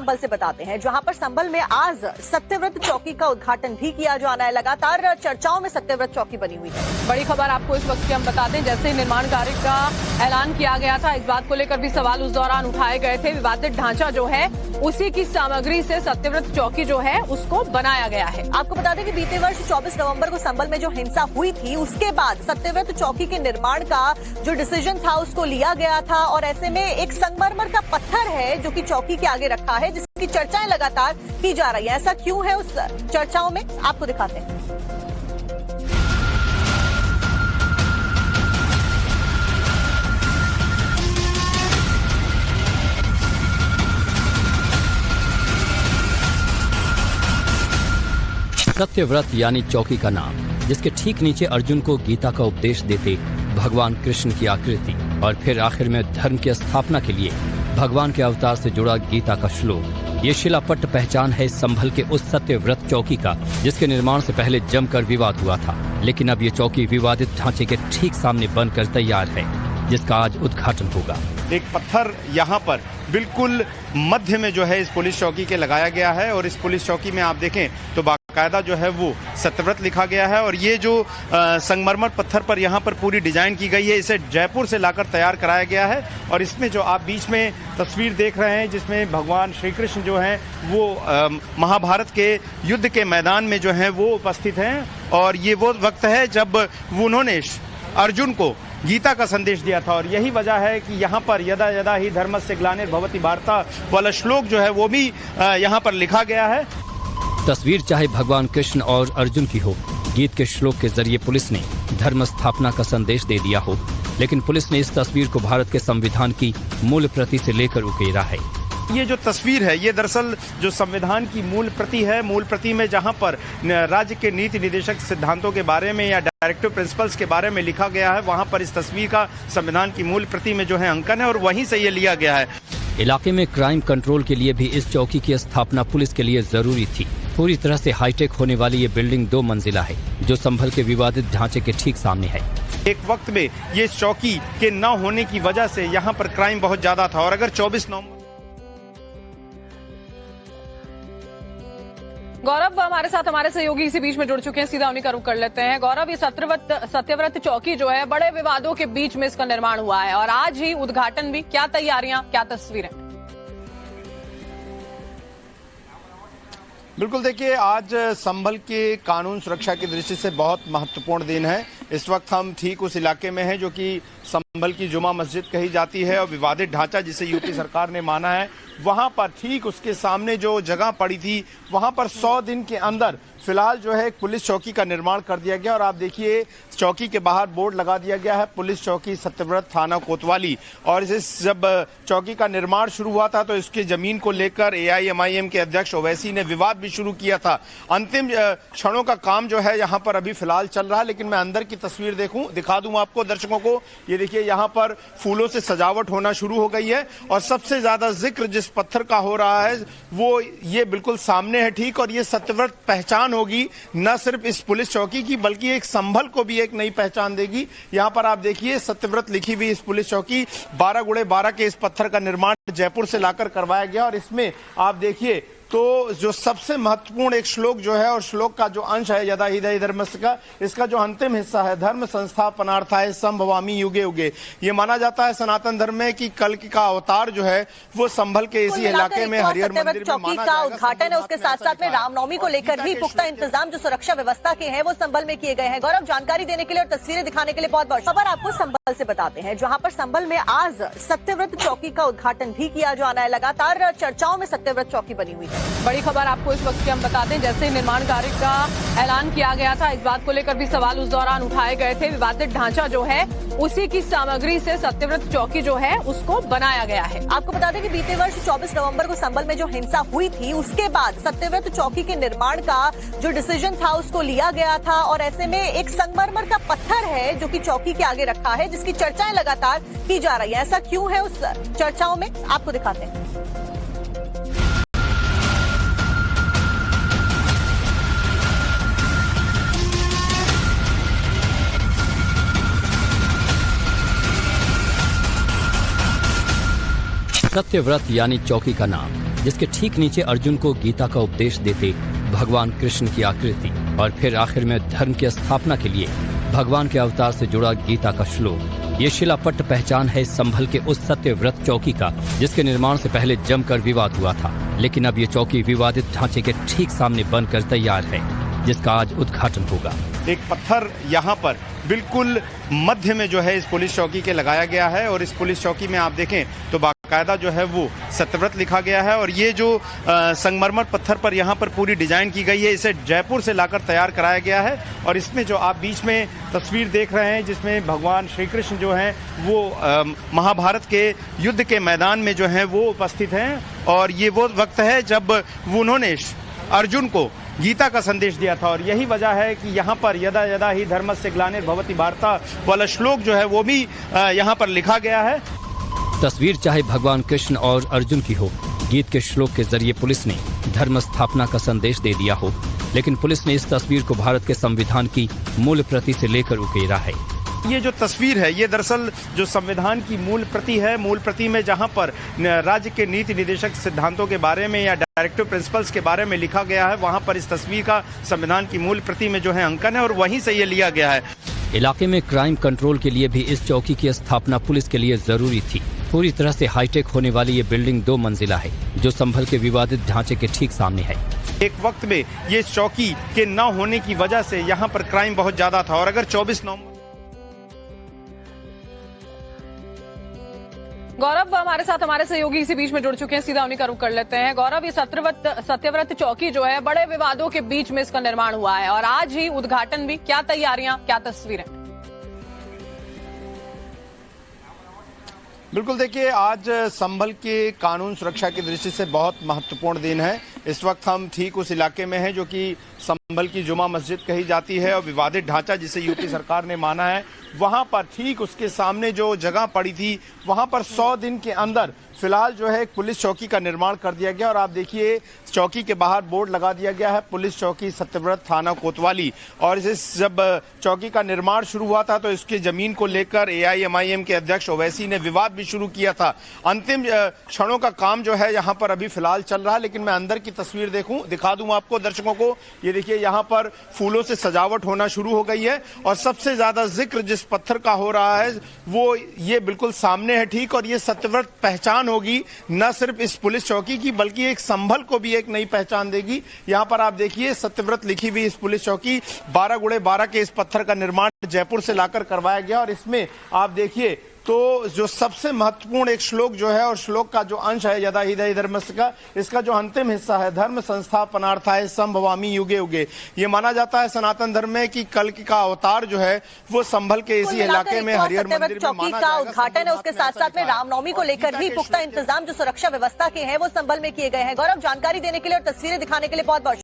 संभल से बताते हैं, जहां पर संभल में आज सत्यव्रत चौकी का उद्घाटन भी किया जाना है। लगातार चर्चाओं में सत्यव्रत चौकी बनी हुई है। बड़ी खबर आपको इस वक्त की हम बता दें, जैसे निर्माण कार्य का ऐलान किया गया था, इस बात को लेकर भी सवाल उस दौरान उठाए गए थे। विवादित ढांचा जो है उसी की सामग्री से सत्यव्रत चौकी जो है उसको बनाया गया है। आपको बता दें कि बीते वर्ष 24 नवंबर को संभल में जो हिंसा हुई थी, उसके बाद सत्यव्रत चौकी के निर्माण का जो डिसीजन था उसको लिया गया था और ऐसे में एक संगमरमर का पत्थर है जो कि चौकी के आगे रखा है, जिसकी चर्चाएं लगातार की जा रही है। ऐसा क्यों है उस चर्चाओं में, आपको दिखाते हैं। सत्यव्रत यानी चौकी का नाम, जिसके ठीक नीचे अर्जुन को गीता का उपदेश देते भगवान कृष्ण की आकृति और फिर आखिर में धर्म की स्थापना के लिए भगवान के अवतार से जुड़ा गीता का श्लोक। ये शिलापट्ट पहचान है संभल के उस सत्यव्रत चौकी का, जिसके निर्माण से पहले जमकर विवाद हुआ था। लेकिन अब ये चौकी विवादित ढांचे के ठीक सामने बनकर तैयार है, जिसका आज उद्घाटन होगा। एक पत्थर यहाँ पर बिल्कुल मध्य में जो है इस पुलिस चौकी के लगाया गया है और इस पुलिस चौकी में आप देखें तो बाकायदा जो है वो सत्यव्रत लिखा गया है और ये जो संगमरमर पत्थर पर यहाँ पर पूरी डिजाइन की गई है, इसे जयपुर से लाकर तैयार कराया गया है। और इसमें जो आप बीच में तस्वीर देख रहे हैं, जिसमें भगवान श्री कृष्ण जो हैं वो महाभारत के युद्ध के मैदान में जो है वो उपस्थित हैं और ये वो वक्त है जब उन्होंने अर्जुन को गीता का संदेश दिया था और यही वजह है कि यहाँ पर यदा यदा ही धर्मस्य ग्लानिर्भवति भारत वाला श्लोक जो है वो भी यहाँ पर लिखा गया है। तस्वीर चाहे भगवान कृष्ण और अर्जुन की हो, गीत के श्लोक के जरिए पुलिस ने धर्म स्थापना का संदेश दे दिया हो, लेकिन पुलिस ने इस तस्वीर को भारत के संविधान की मूल प्रति से लेकर उकेरा है। ये जो तस्वीर है ये दरअसल जो संविधान की मूल प्रति है, मूल प्रति में जहां पर राज्य के नीति निर्देशक सिद्धांतों के बारे में या डायरेक्टिव प्रिंसिपल्स के बारे में लिखा गया है, वहां पर इस तस्वीर का संविधान की मूल प्रति में जो है अंकन है और वहीं से ये लिया गया है। इलाके में क्राइम कंट्रोल के लिए भी इस चौकी की स्थापना पुलिस के लिए जरूरी थी। पूरी तरह से हाईटेक होने वाली ये बिल्डिंग 2 मंजिला है, जो संभल के विवादित ढांचे के ठीक सामने है। एक वक्त में ये चौकी के न होने की वजह से यहाँ पर क्राइम बहुत ज्यादा था और अगर 24 नवंबर गौरव हमारे साथ हमारे सहयोगी इसी बीच में जुड़ चुके हैं, सीधा उन्हीं का रुख कर लेते हैं। गौरव, ये सत्यव्रत चौकी जो है बड़े विवादों के बीच में इसका निर्माण हुआ है और आज ही उद्घाटन भी, क्या तैयारियां, क्या तस्वीरें? बिल्कुल, देखिए आज संभल के कानून सुरक्षा की दृष्टि से बहुत महत्वपूर्ण दिन है। इस वक्त हम ठीक उस इलाके में हैं जो कि संभल की जुमा मस्जिद कही जाती है और विवादित ढांचा जिसे यूपी सरकार ने माना है, वहां पर ठीक उसके सामने जो जगह पड़ी थी वहां पर 100 दिन के अंदर फिलहाल जो है एक पुलिस चौकी का निर्माण कर दिया गया और आप देखिए चौकी के बाहर बोर्ड लगा दिया गया है, पुलिस चौकी सत्यव्रत थाना कोतवाली। और जब चौकी का निर्माण शुरू हुआ था तो इसकी जमीन को लेकर AIMIM के अध्यक्ष ओवैसी ने विवाद भी शुरू किया था। अंतिम क्षणों का काम जो है यहाँ पर अभी फिलहाल चल रहा है, लेकिन मैं अंदर की तस्वीर दिखा दूं आपको दर्शकों को। ये देखिए यहाँ पर फूलों से सजावट होना शुरू हो गई है और सबसे ज्यादा जिक्र जिस पत्थर का हो रहा है वो ये बिल्कुल सामने है ठीक, और ये सत्यव्रत पहचान होगी न सिर्फ इस पुलिस चौकी की बल्कि एक संभल को भी एक नई पहचान देगी। यहाँ पर आप देखिए सत्यव्रत लिखी हुई इस पुलिस चौकी 12x12 के इस पत्थर का निर्माण जयपुर से लाकर करवाया गया और इसमें आप देखिए तो जो सबसे महत्वपूर्ण एक श्लोक जो है और श्लोक का जो अंश है यदा हि धर्मस्य का, इसका जो अंतिम हिस्सा है धर्म संस्थापनार्थाय संभवामि युगे युगे, ये माना जाता है सनातन धर्म में कि कल का अवतार जो है वो संभल के इसी इलाके में हरिहर मंदिर में माना का उद्घाटन है। उसके साथ साथ में रामनवमी को लेकर भी पुख्ता इंतजाम जो सुरक्षा व्यवस्था के हैं वो संभल में किए गए हैं। गौरव, जानकारी देने के लिए और तस्वीरें दिखाने के लिए बहुत बहुत खबर आपको संभल से बताते हैं, जहाँ पर संभल में आज सत्यव्रत चौकी का उद्घाटन भी किया जाना है। लगातार चर्चाओं में सत्यव्रत चौकी बनी हुई है। बड़ी खबर आपको इस वक्त की हम बता दें, जैसे निर्माण कार्य का ऐलान किया गया था, इस बात को लेकर भी सवाल उस दौरान उठाए गए थे। विवादित ढांचा जो है उसी की सामग्री से सत्यव्रत चौकी जो है उसको बनाया गया है। आपको बता दें कि बीते वर्ष 24 नवंबर को संभल में जो हिंसा हुई थी, उसके बाद सत्यव्रत चौकी के निर्माण का जो डिसीजन था उसको लिया गया था और ऐसे में एक संगमरमर का पत्थर है जो कि चौकी के आगे रखा है, जिसकी चर्चाएं लगातार की जा रही है। ऐसा क्यों है उस चर्चाओं में, आपको दिखाते हैं। सत्यव्रत यानी चौकी का नाम, जिसके ठीक नीचे अर्जुन को गीता का उपदेश देते भगवान कृष्ण की आकृति, और फिर आखिर में धर्म की स्थापना के लिए भगवान के अवतार से जुड़ा गीता का श्लोक। ये शिलापट्ट पहचान है संभल के उस सत्यव्रत चौकी का, जिसके निर्माण से पहले जमकर विवाद हुआ था। लेकिन अब ये चौकी विवादित ढांचे के ठीक सामने बनकर तैयार है, जिसका आज उद्घाटन होगा। एक पत्थर यहाँ पर बिल्कुल मध्य में जो है इस पुलिस चौकी के लगाया गया है, और इस पुलिस चौकी में आप देखें तो बाकायदा जो है वो सत्यव्रत लिखा गया है। और ये जो संगमरमर पत्थर पर यहाँ पर पूरी डिजाइन की गई है, इसे जयपुर से लाकर तैयार कराया गया है। और इसमें जो आप बीच में तस्वीर देख रहे हैं, जिसमें भगवान श्री कृष्ण जो हैं वो महाभारत के युद्ध के मैदान में जो है वो उपस्थित हैं। और ये वो वक्त है जब उन्होंने अर्जुन को गीता का संदेश दिया था, और यही वजह है कि यहाँ पर यदा यदा ही धर्मस्य ग्लानिर्भवति भारत वाला श्लोक जो है वो भी यहाँ पर लिखा गया है। तस्वीर चाहे भगवान कृष्ण और अर्जुन की हो, गीत के श्लोक के जरिए पुलिस ने धर्म स्थापना का संदेश दे दिया हो, लेकिन पुलिस ने इस तस्वीर को भारत के संविधान की मूल प्रति से लेकर उकेरा है। ये जो तस्वीर है ये दरअसल जो संविधान की मूल प्रति है, मूल प्रति में जहां पर राज्य के नीति निर्देशक सिद्धांतों के बारे में या डायरेक्टिव प्रिंसिपल्स के बारे में लिखा गया है, वहां पर इस तस्वीर का संविधान की मूल प्रति में जो है अंकन है, और वहीं से ये लिया गया है। इलाके में क्राइम कंट्रोल के लिए भी इस चौकी की स्थापना पुलिस के लिए जरूरी थी। पूरी तरह से हाईटेक होने वाली ये बिल्डिंग 2 मंजिला है, जो संभल के विवादित ढांचे के ठीक सामने है। एक वक्त में ये चौकी के न होने की वजह से यहाँ पर क्राइम बहुत ज्यादा था, और अगर 24 नवंबर गौरव हमारे साथ हमारे सहयोगी इसी बीच में जुड़ चुके हैं, सीधा उन्हीं का रुख कर लेते हैं। गौरव, ये सत्यव्रत चौकी जो है बड़े विवादों के बीच में इसका निर्माण हुआ है, और आज ही उद्घाटन भी। क्या तैयारियां, क्या तस्वीरें? बिल्कुल, देखिए आज संभल के कानून सुरक्षा की दृष्टि से बहुत महत्वपूर्ण दिन है। इस वक्त हम ठीक उस इलाके में हैं जो कि संभल की जुमा मस्जिद कही जाती है, और विवादित ढांचा जिसे यूपी सरकार ने माना है, वहां पर ठीक उसके सामने जो जगह पड़ी थी वहां पर 100 दिन के अंदर फिलहाल जो है एक पुलिस चौकी का निर्माण कर दिया गया। और आप देखिए चौकी के बाहर बोर्ड लगा दिया गया है, पुलिस चौकी सत्यव्रत थाना कोतवाली। और जब चौकी का निर्माण शुरू हुआ था तो इसकी जमीन को लेकर AIMIM के अध्यक्ष ओवैसी ने विवाद भी शुरू किया था। अंतिम क्षणों का काम जो है यहाँ पर अभी फिलहाल चल रहा है, लेकिन मैं अंदर की तस्वीर दिखा दूं आपको दर्शकों को। ये देखिए यहाँ पर फूलों से सजावट होना शुरू हो गई है, और सबसे ज्यादा जिक्र जिस पत्थर का हो रहा है वो ये बिल्कुल सामने है ठीक। और ये सत्यव्रत पहचान होगी न सिर्फ इस पुलिस चौकी की, बल्कि एक संभल को भी एक नई पहचान देगी। यहाँ पर आप देखिए सत्यव्रत लिखी हुई इस पुलिस चौकी 12x12 के इस पत्थर का निर्माण जयपुर से लाकर करवाया गया। और इसमें आप देखिए तो जो सबसे महत्वपूर्ण एक श्लोक जो है, और श्लोक का जो अंश है यदा ही धर्मस्य का, इसका जो अंतिम हिस्सा है धर्म संस्थापनार्थाय संभवामि युगे युगे, ये माना जाता है सनातन धर्म में कि कल का अवतार जो है वो संभल के इसी इलाके में हरिहर मंदिर में चौकी का उद्घाटन है। उसके साथ साथ में रामनवमी को लेकर भी पुख्ता इंतजाम जो सुरक्षा व्यवस्था के हैं वो संभल में किए गए हैं। गौरव, जानकारी देने के लिए और तस्वीरें दिखाने के लिए बहुत बहुत